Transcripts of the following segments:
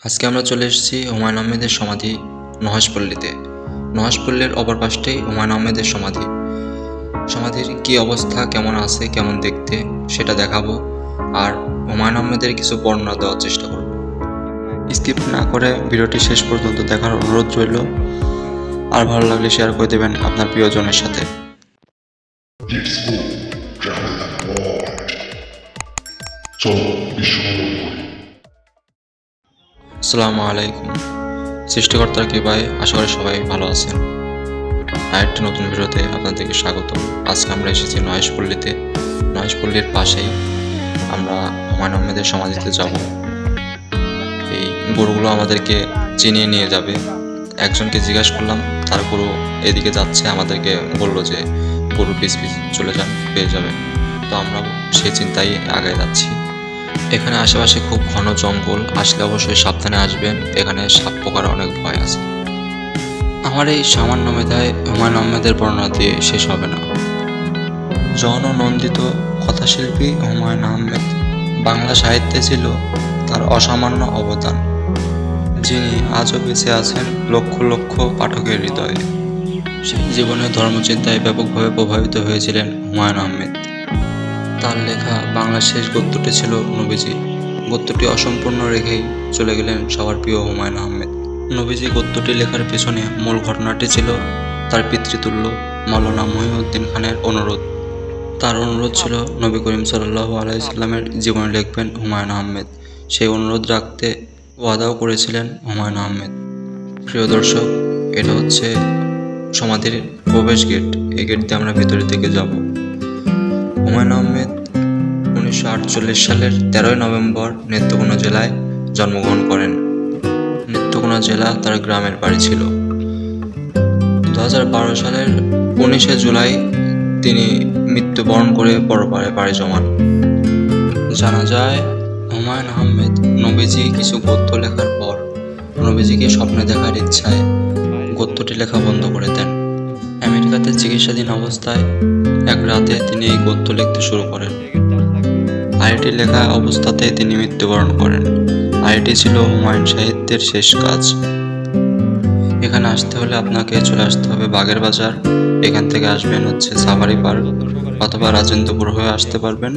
আজকে আমরা চলে এসেছি হুমায়ুন আহমেদের সমাধি নহসপল্লীতে। নহসপল্লীর অপর পাশটাই হুমায়ুন আহমেদের সমাধি। সমাধির কী অবস্থা, কেমন আছে, কেমন দেখতে সেটা দেখাবো, আর হুমায়ুন আহমেদের কিছু বর্ণনা দেওয়ার চেষ্টা করব। স্কিপ না করে ভিডিওটি শেষ পর্যন্ত দেখার অনুরোধ রইল, আর ভালো লাগলে শেয়ার করে দেবেন আপনার প্রিয়জনের সাথে। আসসালামু আলাইকুম। সৃষ্টিকর্তার কৃপায় আশা করি সবাই ভালো আছেন। আরেকটি নতুন ভিডিওতে আপনাদেরকে স্বাগত। আজকে আমরা এসেছি নহসপল্লীতে। নহসপল্লীর পাশেই আমরা হুমায়ুন আহমেদের সমাধিতে যাব। এই গরুগুলো আমাদেরকে চিনিয়ে নিয়ে যাবে। একজনকে জিজ্ঞাসা করলাম, তার গরু এদিকে যাচ্ছে, আমাদেরকে বললো যে গরু পিছ চলে যান, পেয়ে যাবেন। তো আমরা সেই চিন্তায় আগে যাচ্ছি। এখানে আশেপাশে খুব ঘন জঙ্গল, আসলে অবশ্যই সাবধানে আসবেন, এখানে সাপ পোকার অনেক ভয় আছে। আমার এই সামান্য মেধায় হুমায়ুন আহমেদের বর্ণনা দিয়ে শেষ হবে না। জননন্দিত কথাশিল্পী হুমায়ুন আহমেদ বাংলা সাহিত্যে ছিল তার অসামান্য অবদান, যিনি আজও বেঁচে আছেন লক্ষ লক্ষ পাঠকের হৃদয়ে। সেই জীবনে ধর্মচিন্তায় ব্যাপকভাবে প্রভাবিত হয়েছিলেন হুমায়ুন আহমেদ। তার লেখা বাংলার শেষ গদ্যটি ছিল নবীজি। গদ্যটি অসম্পূর্ণ রেখেই চলে গেলেন সবার প্রিয় হুমায়ুন আহমেদ। নবীজি গদ্যটি লেখার পেছনে মূল ঘটনাটি ছিল তার পিতৃতুল্য মাওলানা মহিউদ্দিন খানের অনুরোধ। তার অনুরোধ ছিল নবী করিম সাল্লাল্লাহু আলাইহি সাল্লামের জীবনী লিখবেন হুমায়ুন আহমেদ। সেই অনুরোধ রাখতে ওয়াদাও করেছিলেন হুমায়ুন আহমেদ। প্রিয় দর্শক, এটা হচ্ছে সমাধির প্রবেশ গেট। এই গেট দিয়ে আমরা ভিতরের দিকে যাব। হুমায়ুন আহমেদ 1948 সালের 13 নভেম্বর নেত্রকোনা জেলায় জন্মগ্রহণ করেন। নেত্রকোনা জেলা তার গ্রামের বাড়ি ছিল। 2012 সালের 19 জুলাই তিনি মৃত্যুবরণ করে পরপারে পাড়ি জমান। জানা যায় হুমায়ুন আহমেদ নবীজি কিছু গদ্য লেখার পর নবীজিকে স্বপ্নে দেখার ইচ্ছায় গদ্যটি লেখা বন্ধ করে দেন। আমেরিকাতে চিকিৎসাধীন অবস্থায় এক রাতে তিনি এই গদ্য লিখতে শুরু করেন। আইটি লেখা অবস্থাতেই তিনি মৃত্যুবরণ করেন। আইটি ছিল হুমায়ুন সাহিত্যের শেষ কাজ। এখানে আসতে হলে আপনাকে চলে আসতে হবে বাগের বাজার। এখান থেকে আসবেন হচ্ছে সাফারি পার্ক অথবা রাজেন্দ্রপুর হয়ে আসতে পারবেন।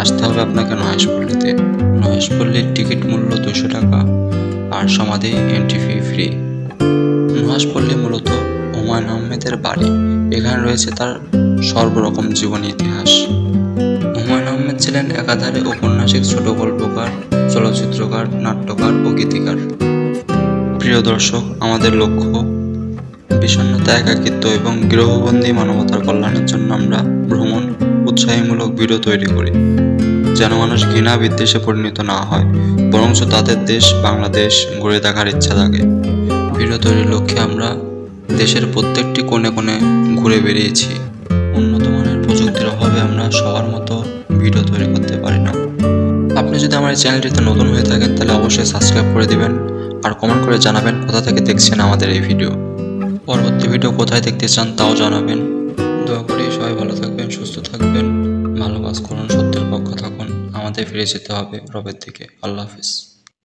আসতে হবে আপনাকে নহসপল্লীতে। নহসপল্লীর টিকিট মূল্য 200 টাকা, আর সমাধি এন্ট্রি ফি ফ্রি। নহসপল্লী মূলত হুমায়ুন আহমেদের বাড়ি। এখানে রয়েছে তার সর্বরকম জীবনী ইতিহাস। হুমায়ুন আহমেদ ছিলেন একাধারে ঔপন্যাসিক, ছোট গল্পকার, চলচ্চিত্রকার, নাট্যকার ও গীতিকার। প্রিয় দর্শক, আমাদের লক্ষ্য বিষণ্ণতা, একাকিত্ব এবং গৃহবন্দী মানবতার কল্যাণের জন্য আমরা ভ্রমণ উৎসাহীমূলক ভিডিও তৈরি করি, যেন মানুষ ঘৃণা বিদ্বেষে পরিণত না হয়, বরঞ্চ তাদের দেশ বাংলাদেশ ঘুরে দেখার ইচ্ছা থাকে। ভিডিও তৈরির লক্ষ্যে আমরা দেশের প্রত্যেকটি কোণে কোণে ঘুরে বেরিয়েছি। উন্নত মানের প্রযুক্তির অভাবে আমরা সবার মতো ভিডিও তৈরি করতে পারি না। আপনি যদি আমার এই চ্যানেলটিতে নতুন হয়ে থাকেন তাহলে অবশ্যই সাবস্ক্রাইব করে দিবেন, আর কমেন্ট করে জানাবেন কোথা থেকে দেখছেন আমাদের এই ভিডিও। পরবর্তী ভিডিও কোথায় দেখতে চান তাও জানাবেন। দোয়া করি সবাই ভালো থাকবেন, সুস্থ থাকবেন, ভালো কাজ করুন, সত্যের পক্ষে থাকুন। আমাদের ফিরে যেতে হবে রবের দিকে। আল্লাহ হাফিজ।